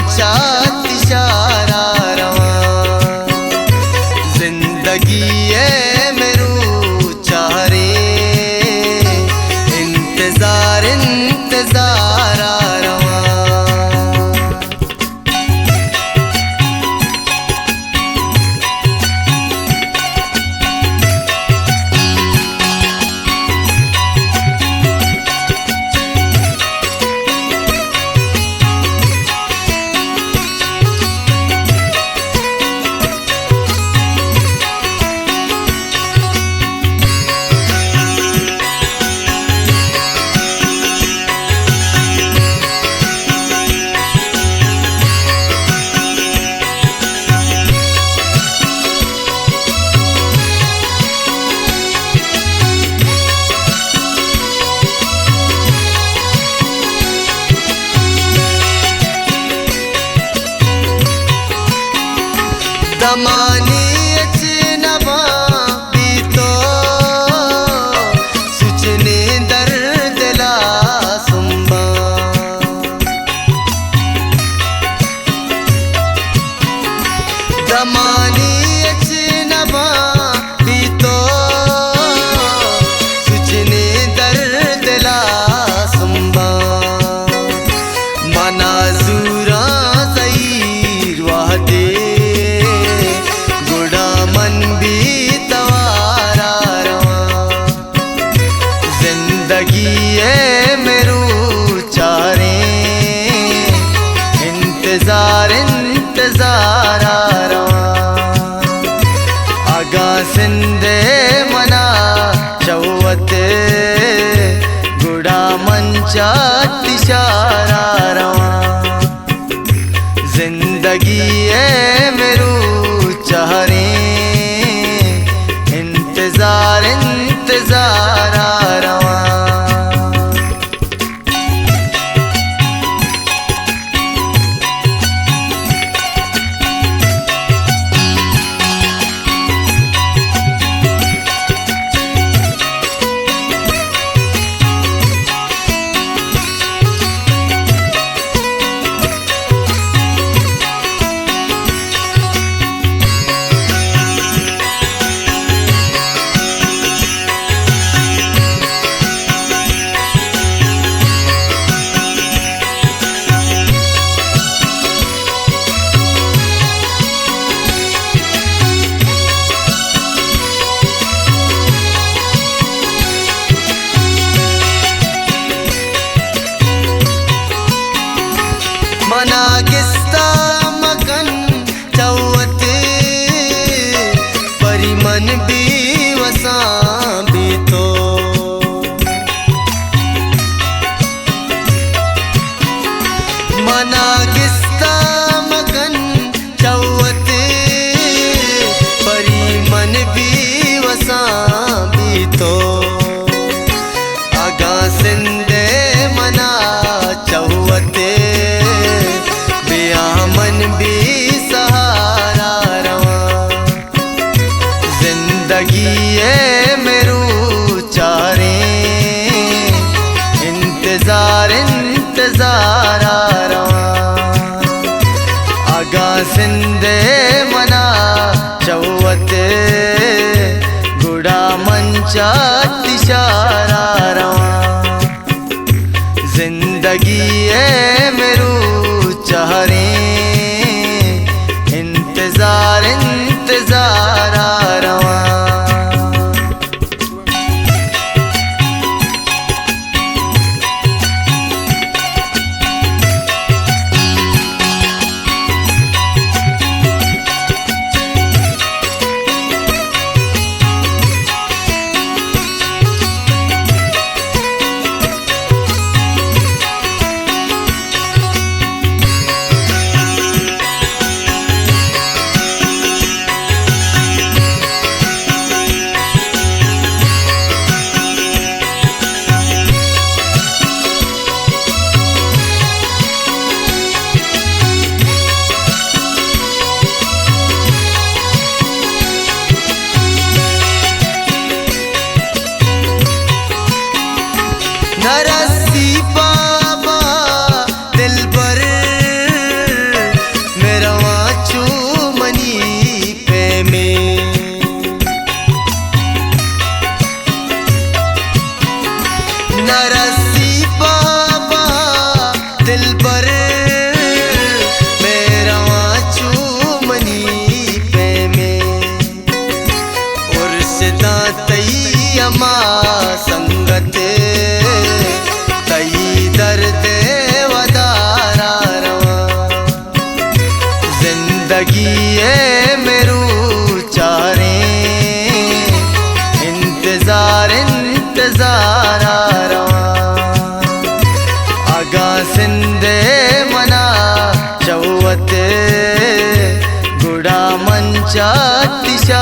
मंचात इशारा रवा, जिंदगी है मेरू चाह रे, इंतजार इंतजार रवा। दमानी अचनबा भी तो सुचने दर्द ला सुम्बा, दमानी अचनबा भी तो सुचने दर्द ला सुम्बा, मनाजूरा सईर वादे मन भी तवारा रवा, जिंदगी है मेरू चारे, इंतजार इंतजार रवा। आगा सिंधे मना चौवते गुड़ा मंचात इशारा रवा, जिंदगी है मेरू चाहरे, इंतजार इंतजार रवा। मना किस्ता मकन चौवत परी मन भी वसा भी तो, मना किस्ता मकन चौवत परी मन भी वसा भी तो, आगा सिंधे मना चौवते मन भी सहारा रवा, जिंदगी है मेरू चारे, इंतजार इंतजार रवा। आगा सिंधे मना चौवते गुड़ा मंचात इशारा रवा, जिंदगी है मेरू चाहरे, इंतजार इंतजार रवा। सोबत गुडा मंचात दिशा